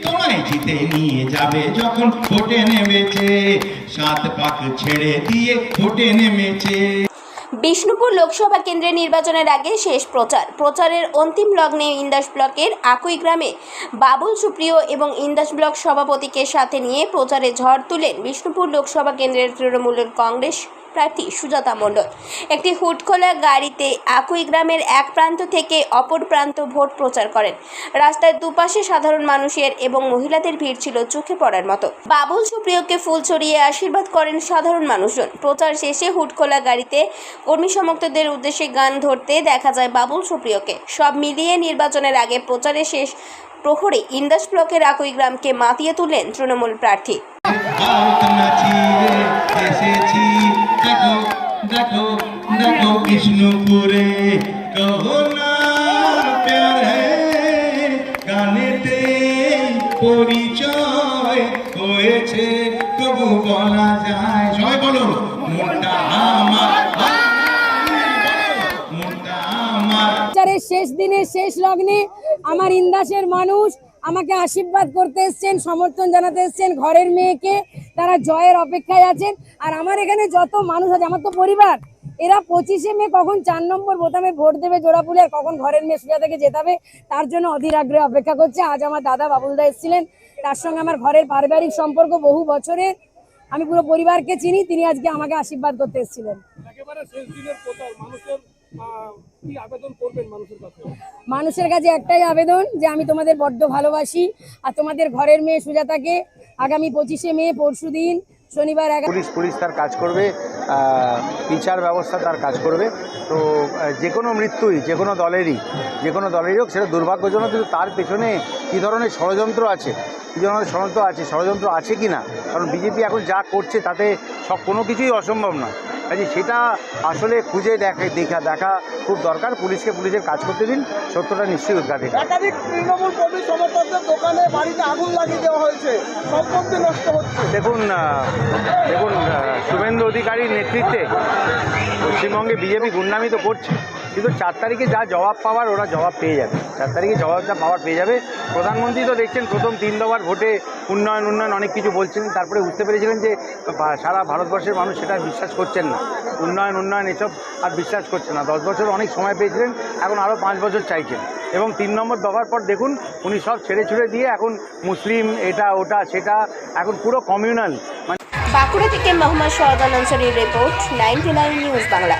তোমায় জিতে নিয়ে যাবে যখন ভোটে নেমেছে, 7 পাক ছেড়ে দিয়ে ভোটে নেমেছে। বিষ্ণুপুর লোকসভা কেন্দ্রের নির্বাচনের আগে শেষ প্রচারের অন্তিম লগ্নে ইন্দাস ব্লকের আকুই গ্রামে বাবুল সুপ্রিয় এবং ইন্দাস ব্লক সভাপতিকে সাথে নিয়ে প্রচারে ঝড় তুলেন বিষ্ণুপুর লোকসভা কেন্দ্রের তৃণমূলের কংগ্রেস প্রার্থী সুজাতা মণ্ডল। একটি হুডখোলা গাড়িতে আকুই গ্রামের এক প্রান্ত থেকে অপর প্রান্ত ভোট প্রচার করেন। রাস্তার দুপাশে সাধারণ মানুষের এবং মহিলাদের ভিড় ছিল চোখে পড়ার মতো। বাবুল সুপ্রিয়কে ফুল ছড়িয়ে আশীর্বাদ করেন সাধারণ মানুষজন। প্রচার শেষে হুডখোলা গাড়িতে কর্মী সমর্থকদের উদ্দেশ্যে গান ধরতে দেখা যায় বাবুল সুপ্রিয়কে। সব মিলিয়ে নির্বাচনের আগে প্রচারের শেষ প্রহরে ইন্দাস ব্লকের আকুই গ্রামকে মাতিয়ে তুললেন তৃণমূল প্রার্থী। দেখো দেখো বিষ্ণুপুরে গানেতে পরিচয় হয়েছে, তবু বলা যায়, সবাই বলো মনটা আমার, মনটা আমার। শেষ দিনে শেষ লগ্নে আমার ইন্দাসের মানুষ আমাকে আশীর্বাদ করতে এসছেন, সমর্থন জানাতে এসছেন। ঘরের মেয়েকে তারা জয়ের অপেক্ষায় আছেন। আর আমার এখানে যত মানুষ আছে, আমার তো পরিবার, এরা 25শে মে কখন 4 নম্বর বোতামে ভোট দেবে জোড়াফুলে, কখন ঘরের মেয়ে সুজাতাকে জেতাবে, তার জন্য অধীর আগ্রহে অপেক্ষা করছে। আজ আমার দাদা বাবুলদা এসেছিলেন, তার সঙ্গে আমার ঘরের পারিবারিক সম্পর্ক বহু বছরের, আমি পুরো পরিবারকে চিনি। তিনি আজকে আমাকে আশীর্বাদ করতে এসেছিলেন। মানুষের কাছে একটাই আবেদন যে আমি তোমাদের বড্ড ভালোবাসি, আর তোমাদের ঘরের মেয়ে সুজাতাকে আগামী 25শে মে পরশুদিন শনিবার পুলিশ তার কাজ করবে, বিচার ব্যবস্থা তার কাজ করবে। তো যে কোনো মৃত্যুই যে কোনো দলেরই হোক সেটা দুর্ভাগ্যজনক, কিন্তু তার পেছনে কী ধরনের ষড়যন্ত্র আছে, ষড়যন্ত্র আছে কি না, কারণ বিজেপি এখন যা করছে তাতে কোনো কিছুই অসম্ভব নয়। কাজে সেটা আসলে খুঁজে দেখা খুব দরকার। পুলিশের কাজ করতে দিন, সত্যটা নিশ্চয়ই উদ্ঘাটিত। একাধিক তৃণমূল কর্মী সমর্থকদের দোকানে বাড়িতে আগুন লাগিয়ে দেওয়া হয়েছে, সম্পত্তি নষ্ট হচ্ছে। দেখুন শুভেন্দু অধিকারীর নেতৃত্বে পশ্চিমবঙ্গে বিজেপি গুন্ডামি তো করছে, কিন্তু 4 তারিখে যা জবাব পাওয়ার ওরা জবাব পেয়ে যাবে। 4 তারিখে জবাবটা পাওয়ার পেয়ে যাবে। প্রধানমন্ত্রী তো দেখছেন প্রথম 3 দফার ভোটে উন্নয়ন অনেক কিছু বলছিলেন, তারপরে বুঝতে পেরেছিলেন যে সারা ভারতবর্ষের মানুষ সেটা বিশ্বাস করছেন না। উন্নয়ন এসব আর বিশ্বাস করছে না। 10 বছর অনেক সময় পেয়েছিলেন, এখন আরও 5 বছর চাইছেন। এবং 3 নম্বর দফার পর দেখুন উনি সব ছেড়ে দিয়ে এখন মুসলিম এটা ওটা সেটা এখন পুরো কমিউনাল। বাঁকুড়া থেকে মোহাম্মদ শওকত আনসারীর রিপোর্ট, 99 নিউজ বাংলা।